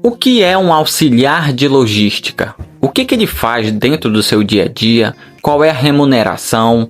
O que é um auxiliar de logística? O que ele faz dentro do seu dia a dia? Qual é a remuneração?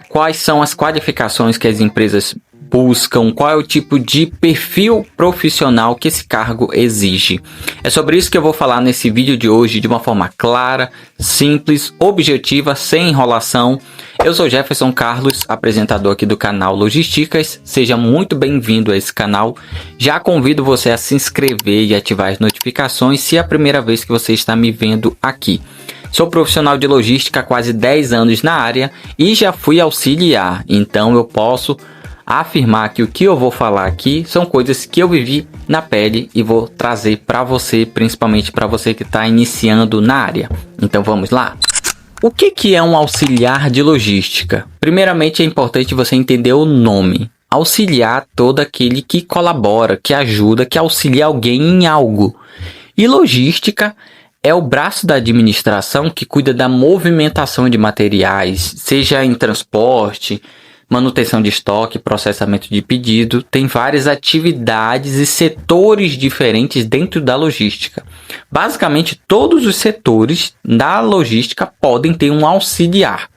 Quais são as qualificações que as empresas buscam? Qual é o tipo de perfil profissional que esse cargo exige? É sobre isso que eu vou falar nesse vídeo de hoje de uma forma clara, simples, objetiva, sem enrolação. Eu sou Jefferson Carlos, apresentador aqui do canal Logisticas. Seja muito bem-vindo a esse canal. Já convido você a se inscrever e ativar as notificações se é a primeira vez que você está me vendo aqui. Sou profissional de logística há quase 10 anos na área e já fui auxiliar, então eu posso afirmar que o que eu vou falar aqui são coisas que eu vivi na pele e vou trazer para você, principalmente para você que está iniciando na área. Então vamos lá? O que é um auxiliar de logística? Primeiramente é importante você entender o nome. Auxiliar todo aquele que colabora, que ajuda, que auxilia alguém em algo. E logística é o braço da administração que cuida da movimentação de materiais, seja em transporte, manutenção de estoque, processamento de pedido. Tem várias atividades e setores diferentes dentro da logística. Basicamente, todos os setores da logística podem ter um auxiliar.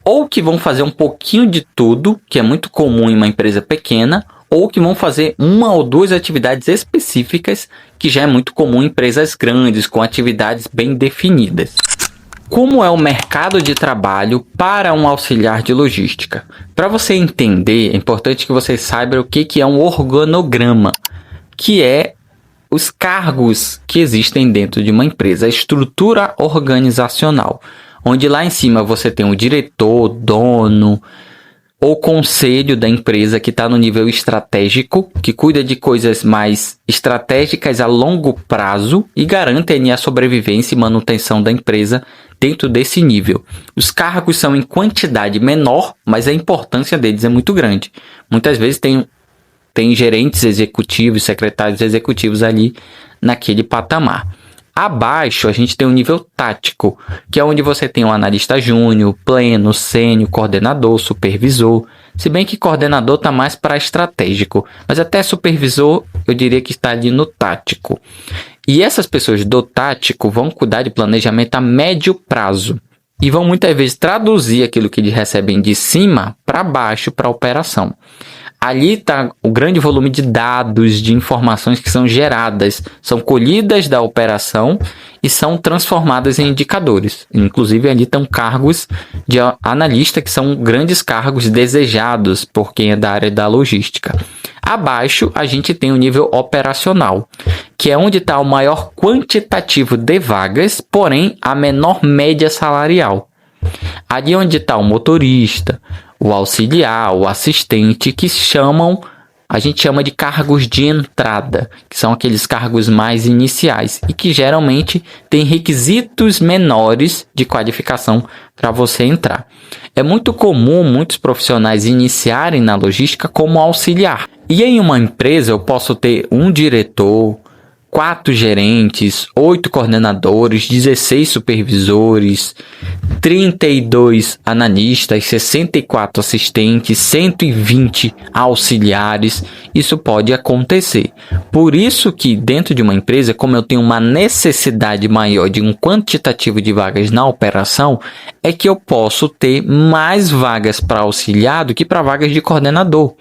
Ou que vão fazer um pouquinho de tudo, que é muito comum em uma empresa pequena, ou que vão fazer uma ou duas atividades específicas, que já é muito comum em empresas grandes, com atividades bem definidas. Como é o mercado de trabalho para um auxiliar de logística? Para você entender, é importante que você saiba o que é um organograma, que é os cargos que existem dentro de uma empresa, a estrutura organizacional, onde lá em cima você tem o diretor, dono, ou conselho da empresa que está no nível estratégico, que cuida de coisas mais estratégicas a longo prazo e garantem a sobrevivência e manutenção da empresa dentro desse nível. Os cargos são em quantidade menor, mas a importância deles é muito grande. Muitas vezes tem gerentes executivos, secretários executivos ali naquele patamar. Abaixo, a gente tem o nível tático, que é onde você tem um analista júnior, pleno, sênior, coordenador, supervisor. Se bem que coordenador está mais para estratégico, mas até supervisor eu diria que está ali no tático. E essas pessoas do tático vão cuidar de planejamento a médio prazo e vão muitas vezes traduzir aquilo que eles recebem de cima para baixo para a operação. Ali está o grande volume de dados, de informações que são geradas, são colhidas da operação e são transformadas em indicadores. Inclusive ali estão cargos de analista, que são grandes cargos desejados por quem é da área da logística. Abaixo a gente tem o nível operacional, que é onde está o maior quantitativo de vagas, porém a menor média salarial. Ali onde está o motorista, o auxiliar, o assistente, que a gente chama de cargos de entrada, que são aqueles cargos mais iniciais e que geralmente têm requisitos menores de qualificação para você entrar. É muito comum muitos profissionais iniciarem na logística como auxiliar. E em uma empresa eu posso ter um diretor, 4 gerentes, 8 coordenadores, 16 supervisores, 32 analistas, 64 assistentes, 120 auxiliares. Isso pode acontecer. Por isso que dentro de uma empresa, como eu tenho uma necessidade maior de um quantitativo de vagas na operação, é que eu posso ter mais vagas para auxiliar do que para vagas de coordenador.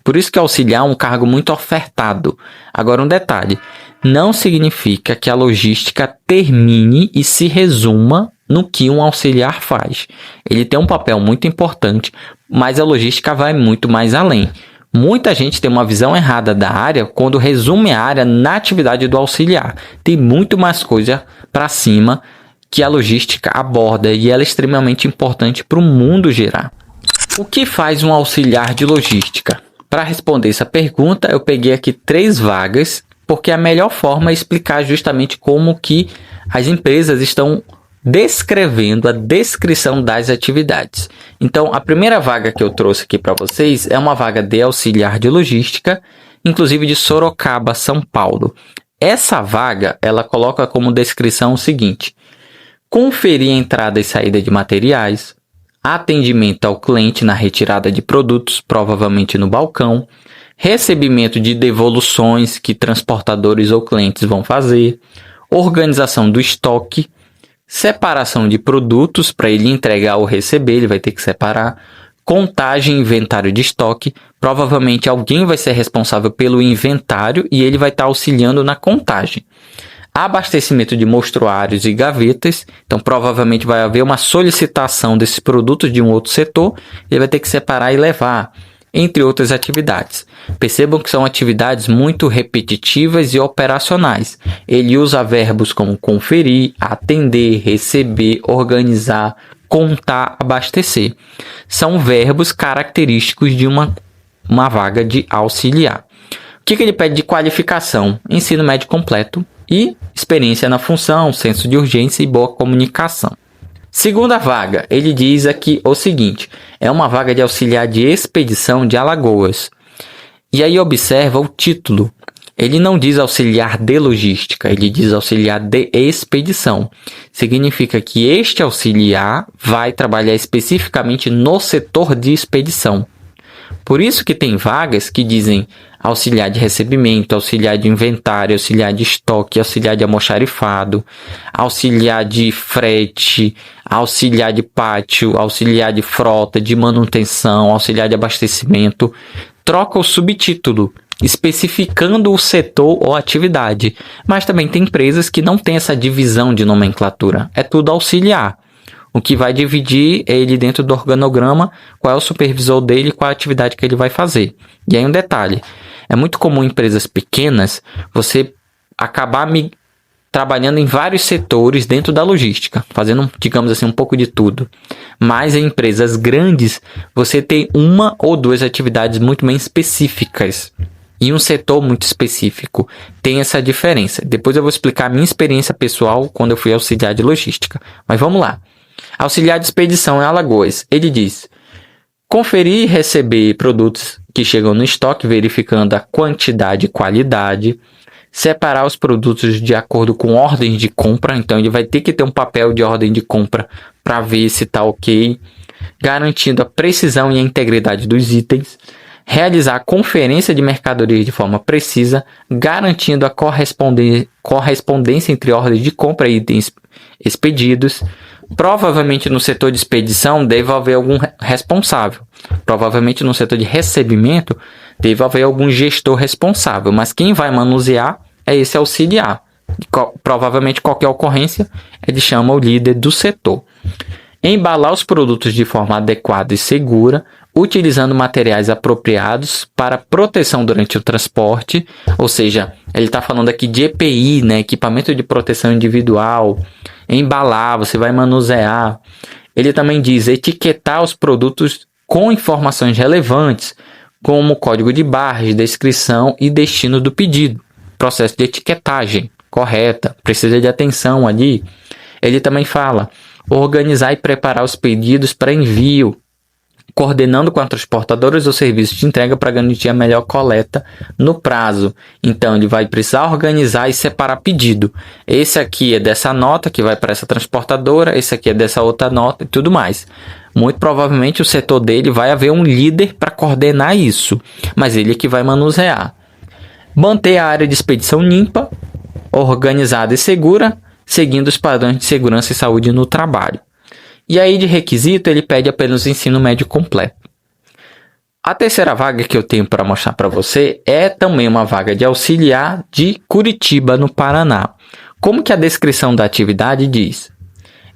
Por isso que auxiliar é um cargo muito ofertado. Agora um detalhe, não significa que a logística termine e se resuma no que um auxiliar faz. Ele tem um papel muito importante, mas a logística vai muito mais além. Muita gente tem uma visão errada da área quando resume a área na atividade do auxiliar. Tem muito mais coisa para cima que a logística aborda e ela é extremamente importante para o mundo girar. O que faz um auxiliar de logística? Para responder essa pergunta, eu peguei aqui 3 vagas, porque a melhor forma é explicar justamente como que as empresas estão descrevendo a descrição das atividades. Então, a primeira vaga que eu trouxe aqui para vocês é uma vaga de auxiliar de logística, inclusive de Sorocaba, São Paulo. Essa vaga, ela coloca como descrição o seguinte: conferir a entrada e saída de materiais, atendimento ao cliente na retirada de produtos, provavelmente no balcão, recebimento de devoluções que transportadores ou clientes vão fazer, organização do estoque, separação de produtos para ele entregar ou receber, ele vai ter que separar, contagem e inventário de estoque. Provavelmente alguém vai ser responsável pelo inventário e ele vai estar auxiliando na contagem. Abastecimento de mostruários e gavetas, então provavelmente vai haver uma solicitação desses produtos de um outro setor, ele vai ter que separar e levar, entre outras atividades. Percebam que são atividades muito repetitivas e operacionais. Ele usa verbos como conferir, atender, receber, organizar, contar, abastecer. São verbos característicos de uma vaga de auxiliar. O que ele pede de qualificação? Ensino médio completo e experiência na função, senso de urgência e boa comunicação. Segunda vaga, ele diz aqui o seguinte, é uma vaga de auxiliar de expedição de Alagoas. E aí observa o título, ele não diz auxiliar de logística, ele diz auxiliar de expedição. Significa que este auxiliar vai trabalhar especificamente no setor de expedição. Por isso que tem vagas que dizem auxiliar de recebimento, auxiliar de inventário, auxiliar de estoque, auxiliar de almoxarifado, auxiliar de frete, auxiliar de pátio, auxiliar de frota, de manutenção, auxiliar de abastecimento. Troca o subtítulo, especificando o setor ou atividade. Mas também tem empresas que não têm essa divisão de nomenclatura. É tudo auxiliar. O que vai dividir ele dentro do organograma, qual é o supervisor dele, qual é a atividade que ele vai fazer. E aí um detalhe, é muito comum em empresas pequenas você acabar trabalhando em vários setores dentro da logística, fazendo, digamos assim, um pouco de tudo. Mas em empresas grandes, você tem uma ou duas atividades muito bem específicas. E um setor muito específico tem essa diferença. Depois eu vou explicar a minha experiência pessoal quando eu fui auxiliar de logística. Mas vamos lá. Auxiliar de expedição em Alagoas. Ele diz: conferir e receber produtos que chegam no estoque, verificando a quantidade e qualidade. Separar os produtos de acordo com ordens de compra. Então, ele vai ter que ter um papel de ordem de compra para ver se está ok. Garantindo a precisão e a integridade dos itens. Realizar a conferência de mercadorias de forma precisa. Garantindo a correspondência entre ordens de compra e itens expedidos. Provavelmente no setor de expedição deve haver algum responsável. Provavelmente no setor de recebimento deve haver algum gestor responsável. Mas quem vai manusear é esse auxiliar. Provavelmente qualquer ocorrência ele chama o líder do setor. Embalar os produtos de forma adequada e segura, utilizando materiais apropriados para proteção durante o transporte. Ou seja, ele está falando aqui de EPI, né? Equipamento de proteção individual. Embalar, você vai manusear. Ele também diz etiquetar os produtos com informações relevantes, como código de barras, descrição e destino do pedido. Processo de etiquetagem correta, precisa de atenção ali. Ele também fala organizar e preparar os pedidos para envio, coordenando com a transportadora os serviços de entrega para garantir a melhor coleta no prazo. Então, ele vai precisar organizar e separar pedido. Esse aqui é dessa nota que vai para essa transportadora, esse aqui é dessa outra nota e tudo mais. Muito provavelmente o setor dele vai haver um líder para coordenar isso, mas ele é que vai manusear. Manter a área de expedição limpa, organizada e segura, seguindo os padrões de segurança e saúde no trabalho. E aí de requisito ele pede apenas o ensino médio completo. A terceira vaga que eu tenho para mostrar para você é também uma vaga de auxiliar de Curitiba, no Paraná. Como que a descrição da atividade diz?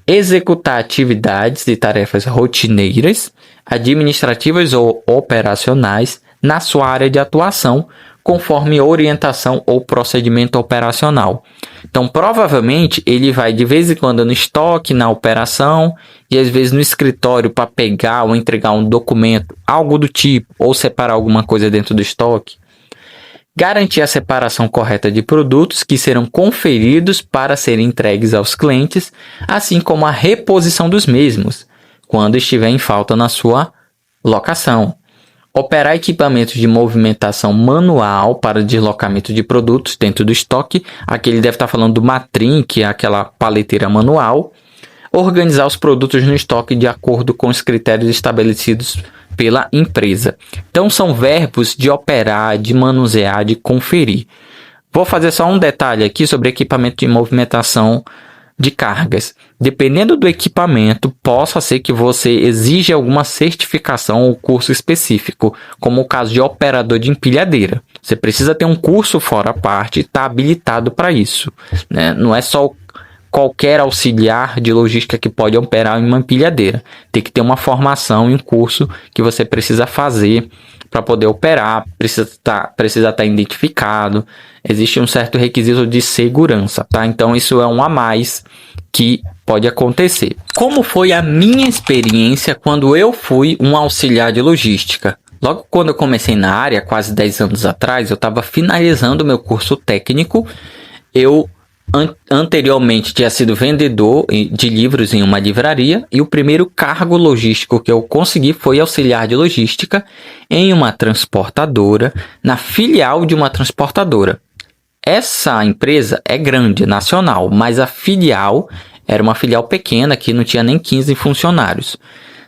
Executar atividades de tarefas rotineiras, administrativas ou operacionais na sua área de atuação, conforme orientação ou procedimento operacional. Então, provavelmente, ele vai de vez em quando no estoque, na operação, e às vezes no escritório para pegar ou entregar um documento, algo do tipo, ou separar alguma coisa dentro do estoque. Garantir a separação correta de produtos que serão conferidos para serem entregues aos clientes, assim como a reposição dos mesmos, quando estiver em falta na sua locação. Operar equipamentos de movimentação manual para deslocamento de produtos dentro do estoque. Aqui ele deve estar falando do Matrim, que é aquela paleteira manual. Organizar os produtos no estoque de acordo com os critérios estabelecidos pela empresa. Então são verbos de operar, de manusear, de conferir. Vou fazer só um detalhe aqui sobre equipamento de movimentação de cargas. Dependendo do equipamento, possa ser que você exija alguma certificação ou curso específico, como o caso de operador de empilhadeira. Você precisa ter um curso fora a parte e estar habilitado para isso, né? Não é só qualquer auxiliar de logística que pode operar em uma empilhadeira. Tem que ter uma formação e um curso que você precisa fazer para poder operar, precisa estar identificado. Existe um certo requisito de segurança, tá? Então isso é um a mais que pode acontecer. Como foi a minha experiência quando eu fui um auxiliar de logística? Logo quando eu comecei na área, quase 10 anos atrás, eu estava finalizando o meu curso técnico. Eu anteriormente tinha sido vendedor de livros em uma livraria e o primeiro cargo logístico que eu consegui foi auxiliar de logística em uma transportadora, na filial de uma transportadora. Essa empresa é grande, nacional, mas a filial era uma filial pequena que não tinha nem 15 funcionários.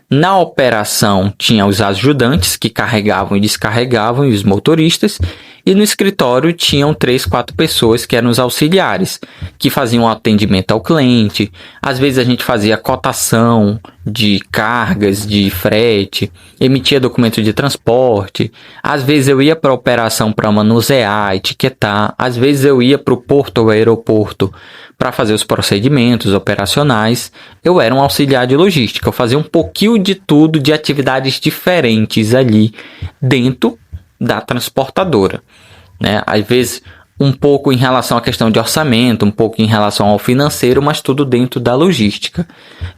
Na operação tinha os ajudantes que carregavam e descarregavam e os motoristas, e no escritório tinham 3, 4 pessoas que eram os auxiliares, que faziam atendimento ao cliente. Às vezes a gente fazia cotação de cargas, de frete, emitia documento de transporte. Às vezes eu ia para a operação para manusear, etiquetar. Às vezes eu ia para o porto ou aeroporto para fazer os procedimentos operacionais. Eu era um auxiliar de logística, eu fazia um pouquinho de tudo, de atividades diferentes ali dentro da transportadora, né? Às vezes um pouco em relação à questão de orçamento, um pouco em relação ao financeiro, mas tudo dentro da logística,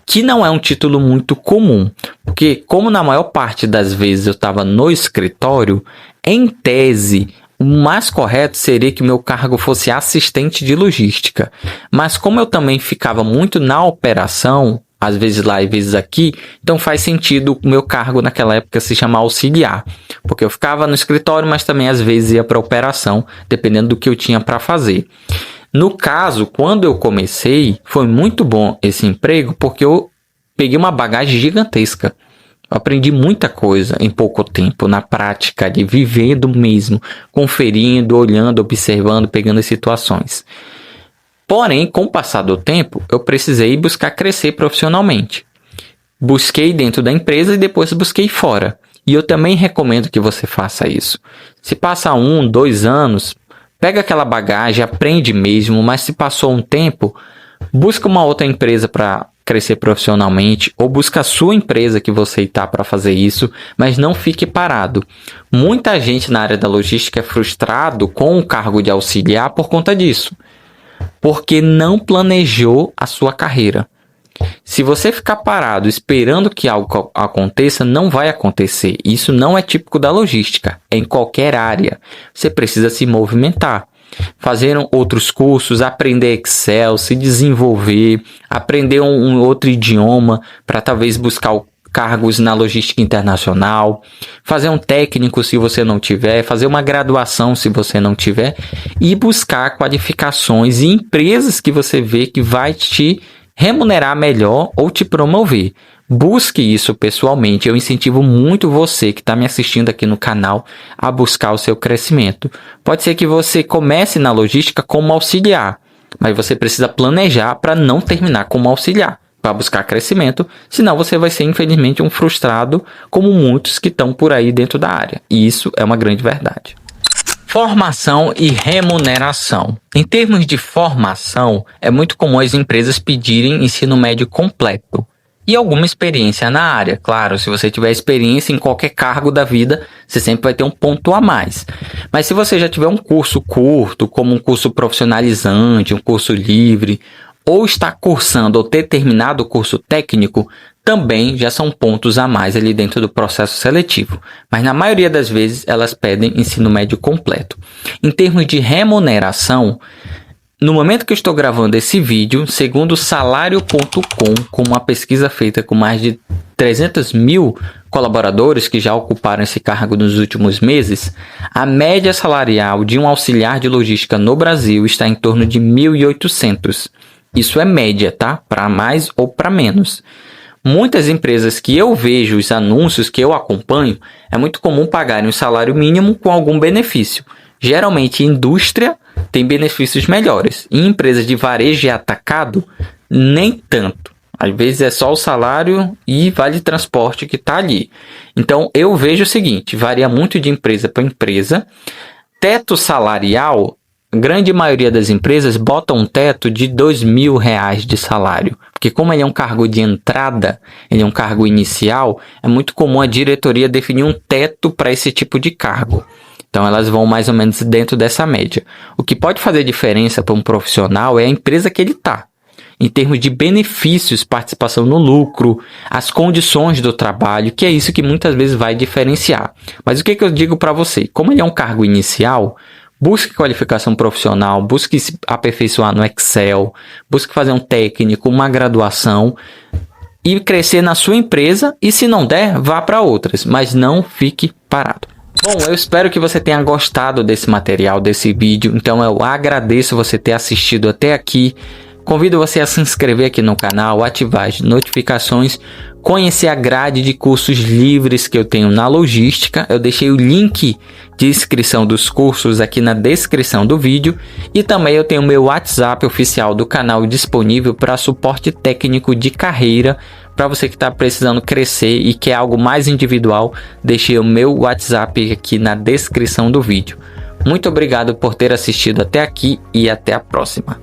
que não é um título muito comum, porque como na maior parte das vezes eu estava no escritório, em tese o mais correto seria que meu cargo fosse assistente de logística. Mas como eu também ficava muito na operação, às vezes lá e às vezes aqui, então faz sentido o meu cargo naquela época se chamar auxiliar. Porque eu ficava no escritório, mas também às vezes ia para a operação, dependendo do que eu tinha para fazer. No caso, quando eu comecei, foi muito bom esse emprego, porque eu peguei uma bagagem gigantesca. Eu aprendi muita coisa em pouco tempo, na prática, de vivendo mesmo, conferindo, olhando, observando, pegando as situações. Porém, com o passar do tempo, eu precisei buscar crescer profissionalmente. Busquei dentro da empresa e depois busquei fora. E eu também recomendo que você faça isso. Se passa 1, 2 anos, pega aquela bagagem, aprende mesmo, mas se passou um tempo, busca uma outra empresa para crescer profissionalmente, ou busca a sua empresa que você está para fazer isso, mas não fique parado. Muita gente na área da logística é frustrado com o cargo de auxiliar por conta disso, porque não planejou a sua carreira. Se você ficar parado esperando que algo aconteça, não vai acontecer. Isso não é típico da logística, é em qualquer área. Você precisa se movimentar. Fazer outros cursos, aprender Excel, se desenvolver, aprender um outro idioma para talvez buscar cargos na logística internacional, fazer um técnico se você não tiver, fazer uma graduação se você não tiver e buscar qualificações e empresas que você vê que vai te remunerar melhor ou te promover. Busque isso pessoalmente. Eu incentivo muito você que está me assistindo aqui no canal a buscar o seu crescimento. Pode ser que você comece na logística como auxiliar, mas você precisa planejar para não terminar como auxiliar, para buscar crescimento, senão você vai ser infelizmente um frustrado como muitos que estão por aí dentro da área. E isso é uma grande verdade. Formação e remuneração. Em termos de formação, é muito comum as empresas pedirem ensino médio completo e alguma experiência na área. Claro, se você tiver experiência em qualquer cargo da vida, você sempre vai ter um ponto a mais. Mas se você já tiver um curso curto, como um curso profissionalizante, um curso livre, ou está cursando ou ter terminado o curso técnico, também já são pontos a mais ali dentro do processo seletivo. Mas na maioria das vezes elas pedem ensino médio completo. Em termos de remuneração, no momento que eu estou gravando esse vídeo, segundo salário.com, com uma pesquisa feita com mais de 300 mil colaboradores que já ocuparam esse cargo nos últimos meses, a média salarial de um auxiliar de logística no Brasil está em torno de 1.800. Isso é média, tá? Para mais ou para menos. Muitas empresas que eu vejo os anúncios que eu acompanho, é muito comum pagarem o salário mínimo com algum benefício. Geralmente, indústria tem benefícios melhores. Em empresas de varejo e atacado, nem tanto. Às vezes é só o salário e vale transporte que está ali. Então, eu vejo o seguinte, varia muito de empresa para empresa. Teto salarial, a grande maioria das empresas bota um teto de R$2.000 de salário. Porque como ele é um cargo de entrada, ele é um cargo inicial, é muito comum a diretoria definir um teto para esse tipo de cargo. Então elas vão mais ou menos dentro dessa média. O que pode fazer diferença para um profissional é a empresa que ele está. Em termos de benefícios, participação no lucro, as condições do trabalho, que é isso que muitas vezes vai diferenciar. Mas o que eu digo para você? Como ele é um cargo inicial, busque qualificação profissional, busque se aperfeiçoar no Excel, busque fazer um técnico, uma graduação e crescer na sua empresa. E se não der, vá para outras, mas não fique parado. Bom, eu espero que você tenha gostado desse material, desse vídeo. Então eu agradeço você ter assistido até aqui. Convido você a se inscrever aqui no canal, ativar as notificações, conhecer a grade de cursos livres que eu tenho na logística. Eu deixei o link de inscrição dos cursos aqui na descrição do vídeo. E também eu tenho o meu WhatsApp oficial do canal disponível para suporte técnico de carreira. Para você que está precisando crescer e quer algo mais individual, deixei o meu WhatsApp aqui na descrição do vídeo. Muito obrigado por ter assistido até aqui e até a próxima.